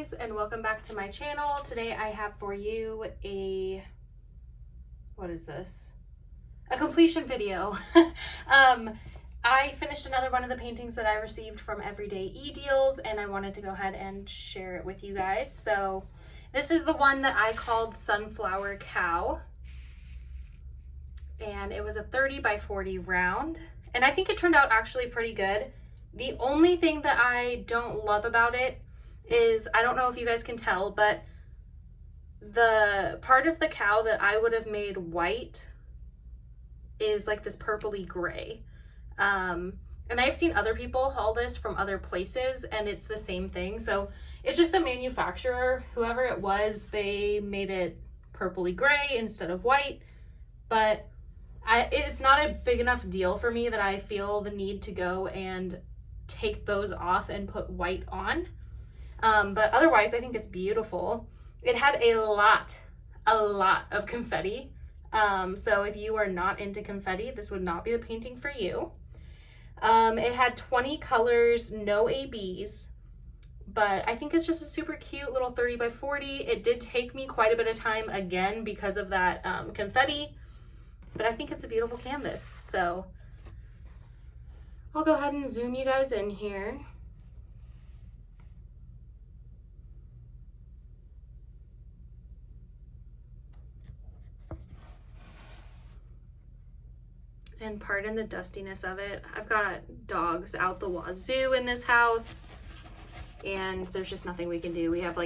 guys, and welcome back to my channel. Today I have for you what is this? A completion video. I finished another one of the paintings that I received from Everydayedeals, and I wanted to go ahead and share it with you guys. So this is the one that I called Sunflower Cow, and it was a 30 by 40 round, and I think it turned out actually pretty good. The only thing that I don't love about it is, I don't know if you guys can tell, but the part of the cow that I would have made white is like this purpley gray. And I've seen other people haul this from other places and it's the same thing. So it's just the manufacturer, whoever it was, they made it purpley gray instead of white. But it's not a big enough deal for me that I feel the need to go and take those off and put white on. But otherwise, I think it's beautiful. It had a lot of confetti. So if you are not into confetti, this would not be the painting for you. It had 20 colors, no ABs, but I think it's just a super cute little 30 by 40. It did take me quite a bit of time again because of that confetti, but I think it's a beautiful canvas. So I'll go ahead and zoom you guys in here. And pardon the dustiness of it. I've got dogs out the wazoo in this house, and there's just nothing we can do. We have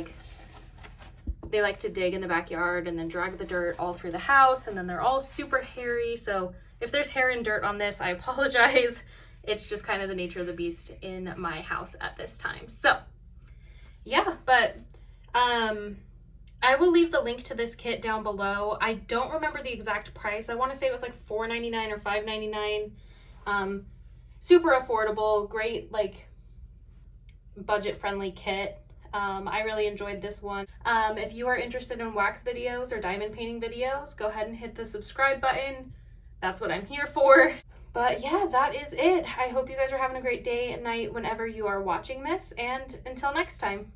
they like to dig in the backyard and then drag the dirt all through the house, and then they're all super hairy. So if there's hair and dirt on this, I apologize. It's just kind of the nature of the beast in my house at this time. So yeah, but I will leave the link to this kit down below. I don't remember the exact price. I want to say it was like $4.99 or $5.99. Super affordable, great, like budget-friendly kit. I really enjoyed this one. If you are interested in wax videos or diamond painting videos, go ahead and hit the subscribe button. That's what I'm here for. But yeah, that is it. I hope you guys are having a great day and night whenever you are watching this, and until next time.